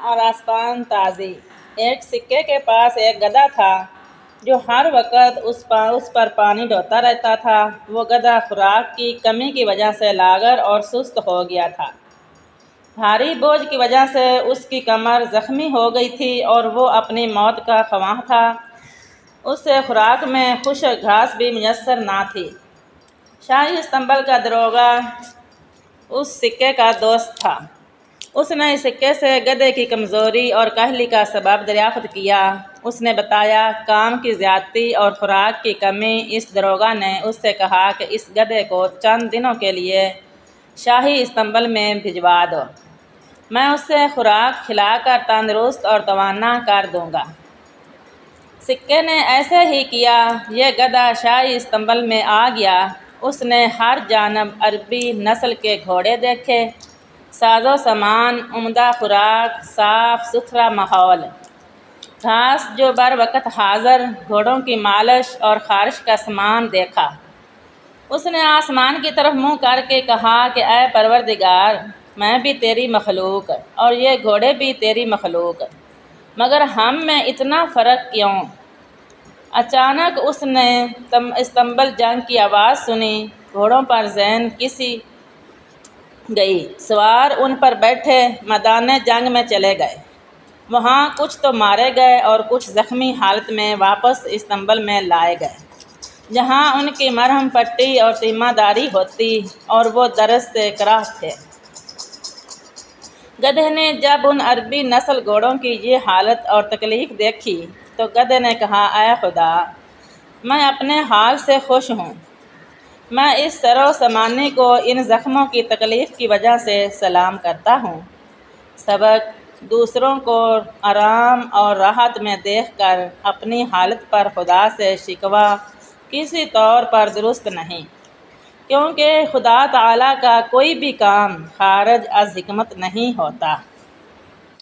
اور آسمان تازی۔ ایک سکے کے پاس ایک گدھا تھا جو ہر وقت اس پر پانی ڈھوتا رہتا تھا۔ وہ گدھا خوراک کی کمی کی وجہ سے لاغر اور سست ہو گیا تھا۔ بھاری بوجھ کی وجہ سے اس کی کمر زخمی ہو گئی تھی اور وہ اپنی موت کا خواہاں تھا۔ اسے خوراک میں خشک گھاس بھی میسر نہ تھی۔ شاہی استنبول کا داروغہ اس سکے کا دوست تھا۔ اس نے اس سکے سے گدھے کی کمزوری اور کاہلی کا سبب دریافت کیا۔ اس نے بتایا، کام کی زیادتی اور خوراک کی کمی۔ اس داروغہ نے اس سے کہا کہ اس گدھے کو چند دنوں کے لیے شاہی استنبول میں بھجوا دو۔ میں اسے خوراک کھلا کر تندرست اور توانا کر دوں گا۔ سکے نے ایسے ہی کیا۔ یہ گدھا شاہی استنبول میں آ گیا۔ اس نے ہر جانب عربی نسل کے گھوڑے دیکھے، ساز و سامان، عمدہ خوراک، صاف ستھرا ماحول، گھاس جو بروقت حاضر، گھوڑوں کی مالش اور خارش کا سامان دیکھا۔ اس نے آسمان کی طرف منہ کر کے کہا کہ اے پروردگار، میں بھی تیری مخلوق اور یہ گھوڑے بھی تیری مخلوق، مگر ہم میں اتنا فرق کیوں؟ اچانک اس نے استنبول جنگ کی آواز سنی۔ گھوڑوں پر زین کسی گئی، سوار ان پر بیٹھے میدان جنگ میں چلے گئے۔ وہاں کچھ تو مارے گئے اور کچھ زخمی حالت میں واپس استنبول میں لائے گئے، جہاں ان کی مرہم پٹی اور تیمارداری ہوتی اور وہ درد سے کراہ تھے۔ گدھے نے جب ان عربی نسل گھوڑوں کی یہ حالت اور تکلیف دیکھی تو گدھے نے کہا، اے خدا، میں اپنے حال سے خوش ہوں۔ میں اس سر و سامانی کو ان زخموں کی تکلیف کی وجہ سے سلام کرتا ہوں۔ سبق: دوسروں کو آرام اور راحت میں دیکھ کر اپنی حالت پر خدا سے شکوہ کسی طور پر درست نہیں، کیونکہ خدا تعالیٰ کا کوئی بھی کام خارج از حکمت نہیں ہوتا۔